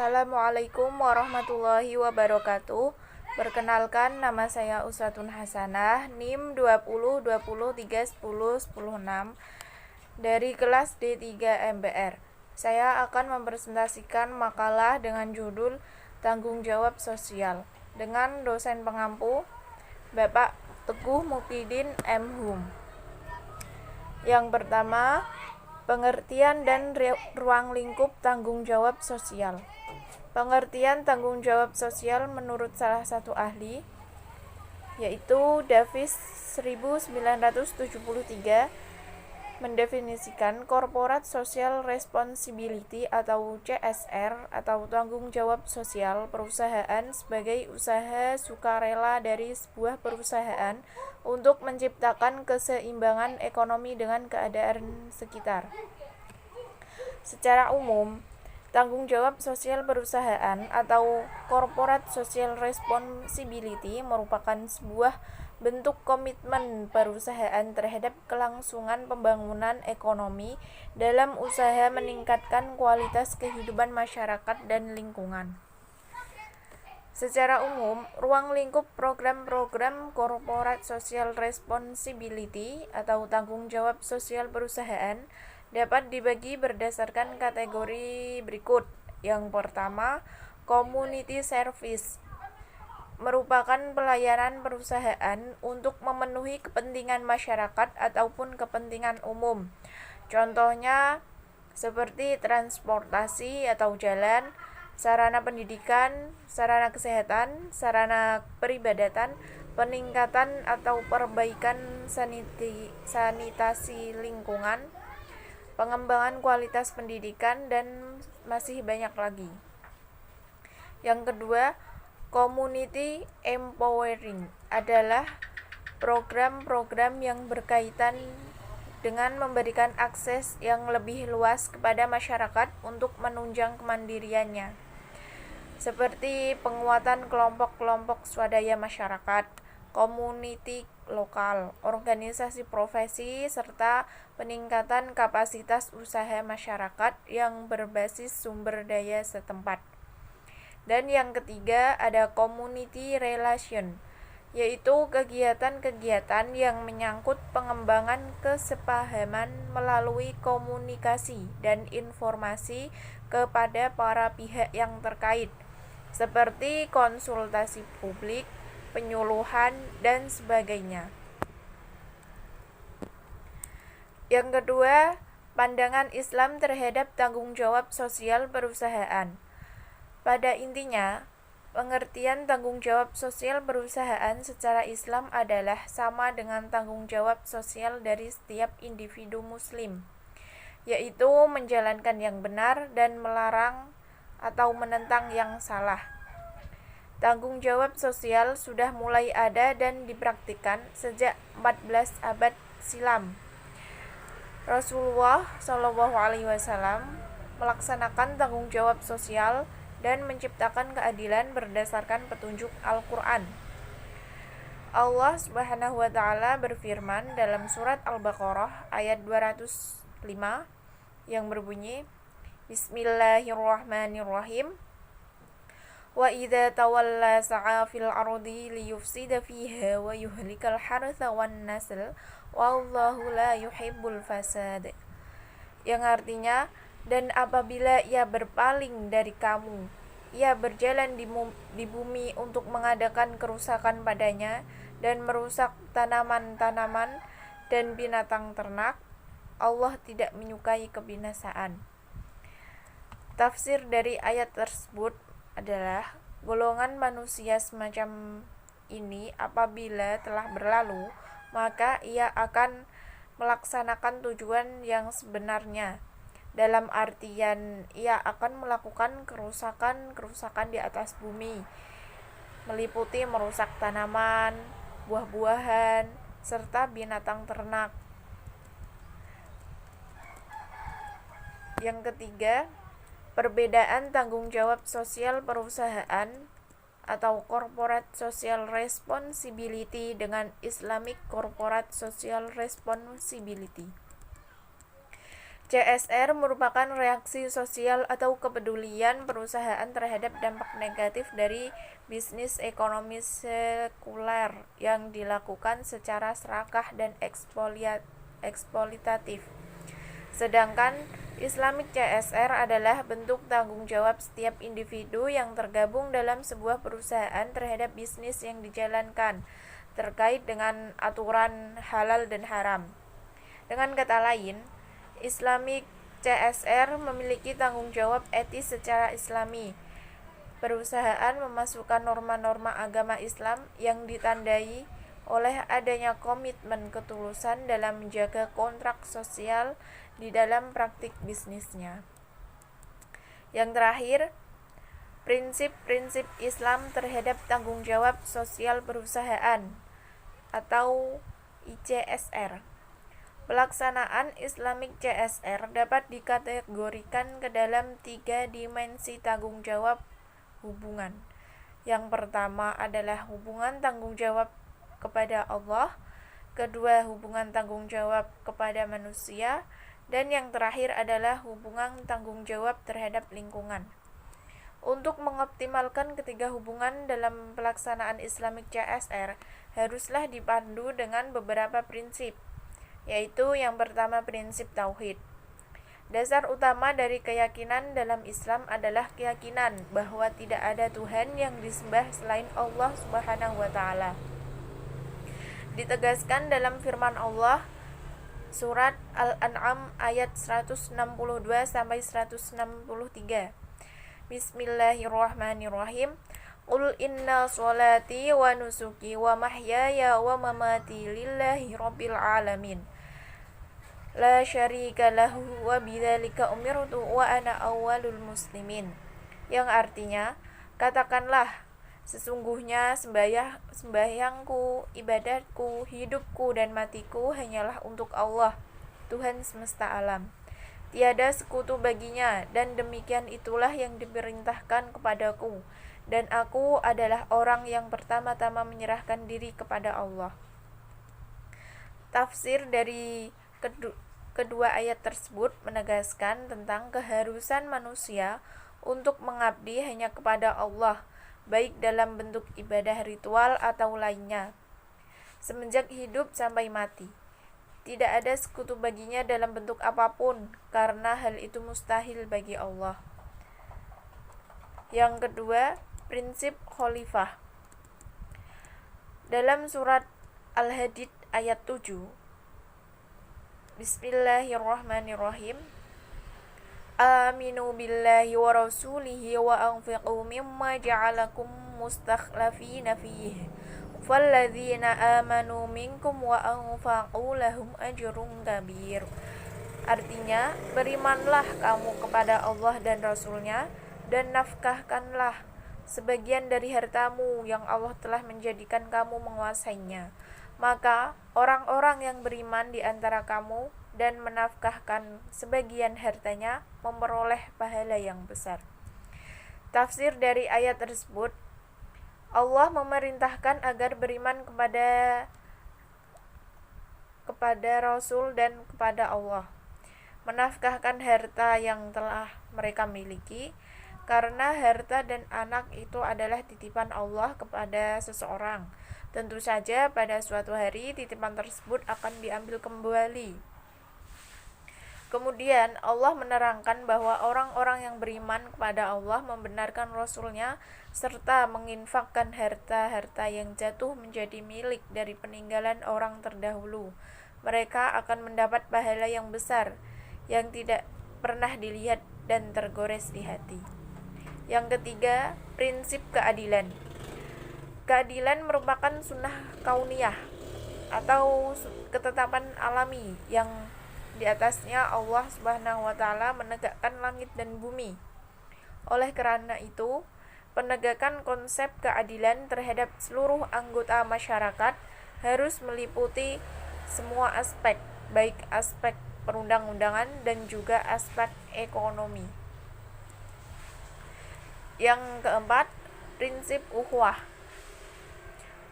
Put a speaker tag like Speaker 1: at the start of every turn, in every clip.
Speaker 1: Assalamualaikum warahmatullahi wabarakatuh. Perkenalkan, nama saya Usratun Hasanah, NIM 2020310106 dari kelas D3 MBR. Saya akan mempresentasikan makalah dengan judul Tanggung Jawab Sosial dengan dosen pengampu Bapak Teguh Mukidin M. Hum. Yang pertama, pengertian dan ruang lingkup tanggung jawab sosial. Pengertian tanggung jawab sosial menurut salah satu ahli, yaitu Davis 1973, mendefinisikan Corporate Social Responsibility atau CSR atau tanggung jawab sosial perusahaan sebagai usaha sukarela dari sebuah perusahaan untuk menciptakan keseimbangan ekonomi dengan keadaan sekitar. Secara umum, tanggung jawab sosial perusahaan atau Corporate Social Responsibility merupakan sebuah bentuk komitmen perusahaan terhadap kelangsungan pembangunan ekonomi dalam usaha meningkatkan kualitas kehidupan masyarakat dan lingkungan. Secara umum, ruang lingkup program-program Corporate Social Responsibility atau tanggung jawab sosial perusahaan dapat dibagi berdasarkan kategori berikut. Yang pertama, community service merupakan pelayanan perusahaan untuk memenuhi kepentingan masyarakat ataupun kepentingan umum. Contohnya seperti transportasi atau jalan, sarana pendidikan, sarana kesehatan, sarana peribadatan, peningkatan atau perbaikan sanitasi lingkungan, pengembangan kualitas pendidikan, dan masih banyak lagi. Yang kedua, community empowering adalah program-program yang berkaitan dengan memberikan akses yang lebih luas kepada masyarakat untuk menunjang kemandiriannya, seperti penguatan kelompok-kelompok swadaya masyarakat, komuniti lokal, organisasi profesi, serta peningkatan kapasitas usaha masyarakat yang berbasis sumber daya setempat. Dan yang ketiga, ada community relation, yaitu kegiatan-kegiatan yang menyangkut pengembangan kesepahaman melalui komunikasi dan informasi kepada para pihak yang terkait, seperti konsultasi publik, penyuluhan, dan sebagainya. Yang kedua, pandangan Islam terhadap tanggung jawab sosial perusahaan. Pada intinya, pengertian tanggung jawab sosial perusahaan secara Islam adalah sama dengan tanggung jawab sosial dari setiap individu muslim, yaitu menjalankan yang benar dan melarang atau menentang yang salah. Tanggung jawab sosial sudah mulai ada dan dipraktikkan sejak 14 abad silam. Rasulullah SAW melaksanakan tanggung jawab sosial dan menciptakan keadilan berdasarkan petunjuk Al-Quran. Allah Subhanahu wa Ta'ala berfirman dalam surat Al-Baqarah ayat 205 yang berbunyi, Bismillahirrahmanirrahim. Wa idza tawalla sa'a fil ardi liyufsida fiha wa yuhlikal hartha wan nasl wallahu la yuhibbul fasad. Yang artinya, dan apabila ia berpaling dari kamu, ia berjalan di bumi untuk mengadakan kerusakan padanya dan merusak tanaman-tanaman dan binatang ternak, Allah tidak menyukai kebinasaan. Tafsir dari ayat tersebut adalah golongan manusia semacam ini apabila telah berlalu, maka ia akan melaksanakan tujuan yang sebenarnya, dalam artian ia akan melakukan kerusakan di atas bumi, meliputi merusak tanaman, buah-buahan, serta binatang ternak. Yang ketiga, perbedaan tanggung jawab sosial perusahaan atau Corporate Social Responsibility dengan Islamic Corporate Social Responsibility. CSR merupakan reaksi sosial atau kepedulian perusahaan terhadap dampak negatif dari bisnis ekonomi sekuler yang dilakukan secara serakah dan eksploitatif. Sedangkan Islamic CSR adalah bentuk tanggung jawab setiap individu yang tergabung dalam sebuah perusahaan terhadap bisnis yang dijalankan terkait dengan aturan halal dan haram. Dengan kata lain, Islamic CSR memiliki tanggung jawab etis secara Islami. Perusahaan memasukkan norma-norma agama Islam yang ditandai oleh adanya komitmen ketulusan dalam menjaga kontrak sosial di dalam praktik bisnisnya. Yang terakhir, prinsip-prinsip Islam terhadap tanggung jawab sosial perusahaan atau ICSR. Pelaksanaan Islamic CSR dapat dikategorikan ke dalam 3 dimensi tanggung jawab hubungan. Yang pertama adalah hubungan tanggung jawab kepada Allah, kedua hubungan tanggung jawab kepada manusia, dan yang terakhir adalah hubungan tanggung jawab terhadap lingkungan. Untuk mengoptimalkan ketiga hubungan dalam pelaksanaan Islamic CSR, haruslah dipandu dengan beberapa prinsip, yaitu yang pertama prinsip tauhid. Dasar utama dari keyakinan dalam Islam adalah keyakinan bahwa tidak ada Tuhan yang disembah selain Allah Subhanahu wa taala. Ditegaskan dalam firman Allah surat Al-An'am ayat 162 sampai 163. Bismillahirrahmanirrahim. Qul inna sholati wa nusuki wa mahyaya wa mamati lillahi rabbil alamin. La syarika lahu wa bidzalika umirtu wa ana awwalul muslimin. Yang artinya, katakanlah, sesungguhnya sembahyangku, ibadatku, hidupku dan matiku hanyalah untuk Allah, Tuhan semesta alam. Tiada sekutu baginya, dan demikian itulah yang diperintahkan kepadaku, dan aku adalah orang yang pertama-tama menyerahkan diri kepada Allah. Tafsir dari kedua ayat tersebut menegaskan tentang keharusan manusia untuk mengabdi hanya kepada Allah, baik dalam bentuk ibadah ritual atau lainnya, semenjak hidup sampai mati. Tidak ada sekutu baginya dalam bentuk apapun, karena hal itu mustahil bagi Allah. Yang kedua, prinsip khalifah. Dalam surat Al-Hadid ayat 7, Bismillahirrahmanirrahim. Aminu billahi wa rasulihi wa anfiqu mimma ja'alakum mustakhlafina fihi. Falladzina amanu minkum wa anfaqu lahum ajrun kabir. Artinya, berimanlah kamu kepada Allah dan Rasul-Nya, dan nafkahkanlah sebagian dari hartamu yang Allah telah menjadikan kamu menguasainya. Maka orang-orang yang beriman di antara kamu dan menafkahkan sebagian hartanya memperoleh pahala yang besar. Tafsir dari ayat tersebut, Allah memerintahkan agar beriman kepada Rasul dan kepada Allah, menafkahkan harta yang telah mereka miliki, karena harta dan anak itu adalah titipan Allah kepada seseorang. Tentu saja pada suatu hari titipan tersebut akan diambil kembali. Kemudian Allah menerangkan bahwa orang-orang yang beriman kepada Allah, membenarkan Rasul-Nya, serta menginfakkan harta-harta yang jatuh menjadi milik dari peninggalan orang terdahulu, mereka akan mendapat pahala yang besar yang tidak pernah dilihat dan tergores di hati. Yang ketiga, prinsip keadilan. Keadilan merupakan sunnah kauniyah atau ketetapan alami yang di atasnya Allah Subhanahu wa taala menegakkan langit dan bumi. Oleh karena itu, penegakan konsep keadilan terhadap seluruh anggota masyarakat harus meliputi semua aspek, baik aspek perundang-undangan dan juga aspek ekonomi. Yang keempat, prinsip ukhuwah.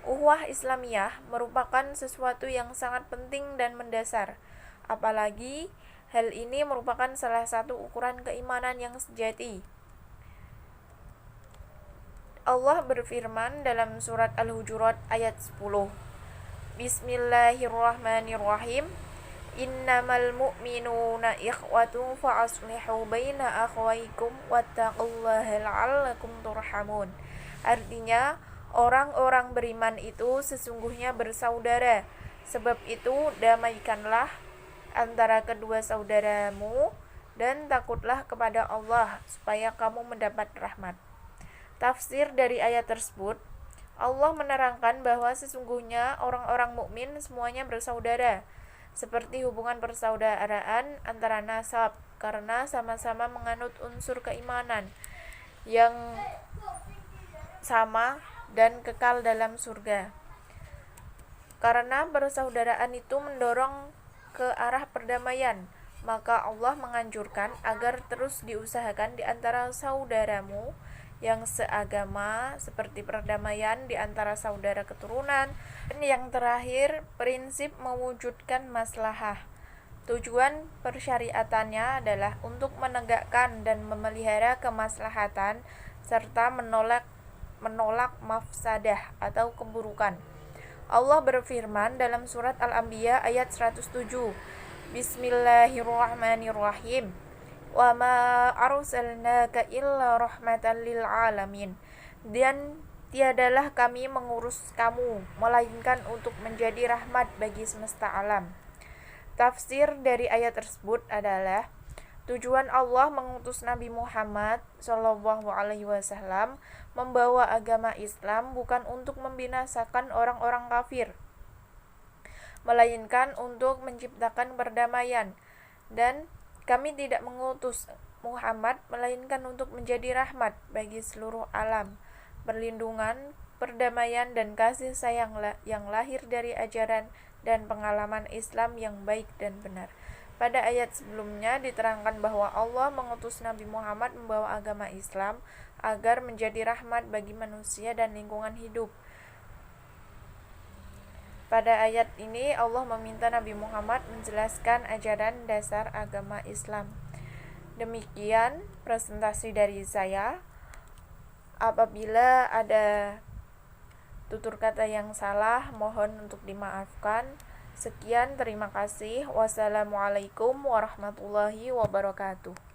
Speaker 1: Ukhuwah Islamiyah merupakan sesuatu yang sangat penting dan mendasar, apalagi Hal ini merupakan salah satu ukuran keimanan yang sejati. Allah berfirman dalam surat Al-Hujurat ayat 10. Bismillahirrahmanirrahim. Innamal mu'minuna ikhwatun fa'aslihu baina akhwaykum wattaqullaha la'allakum turhamun. Artinya, orang-orang beriman itu sesungguhnya bersaudara. Sebab itu, damaikanlah antara kedua saudaramu dan takutlah kepada Allah supaya kamu mendapat rahmat. Tafsir dari ayat tersebut, Allah menerangkan bahwa sesungguhnya orang-orang mukmin semuanya bersaudara, seperti hubungan persaudaraan antara nasab, karena sama-sama menganut unsur keimanan yang sama dan kekal dalam surga. Karena persaudaraan itu mendorong ke arah perdamaian, maka Allah menganjurkan agar terus diusahakan di antara saudaramu yang seagama, seperti perdamaian di antara saudara keturunan. Dan yang terakhir, prinsip mewujudkan maslahah. Tujuan persyariatannya adalah untuk menegakkan dan memelihara kemaslahatan serta menolak mafsadah atau keburukan. Allah berfirman dalam surat Al-Anbiya ayat 107. Bismillahirrahmanirrahim. Wa ma arsalnaka illa rahmatan lil alamin. Dan tiadalah kami mengurus kamu melainkan untuk menjadi rahmat bagi semesta alam. Tafsir dari ayat tersebut adalah tujuan Allah mengutus Nabi Muhammad SAW membawa agama Islam bukan untuk membinasakan orang-orang kafir, melainkan untuk menciptakan perdamaian. Dan kami tidak mengutus Muhammad melainkan untuk menjadi rahmat bagi seluruh alam, perlindungan, perdamaian, dan kasih sayang yang lahir dari ajaran dan pengalaman Islam yang baik dan benar. Pada ayat sebelumnya diterangkan bahwa Allah mengutus Nabi Muhammad membawa agama Islam agar menjadi rahmat bagi manusia dan lingkungan hidup. Pada ayat ini Allah meminta Nabi Muhammad menjelaskan ajaran dasar agama Islam. Demikian presentasi dari saya. Apabila ada tutur kata yang salah, mohon untuk dimaafkan. Sekian, terima kasih. Wassalamualaikum warahmatullahi wabarakatuh.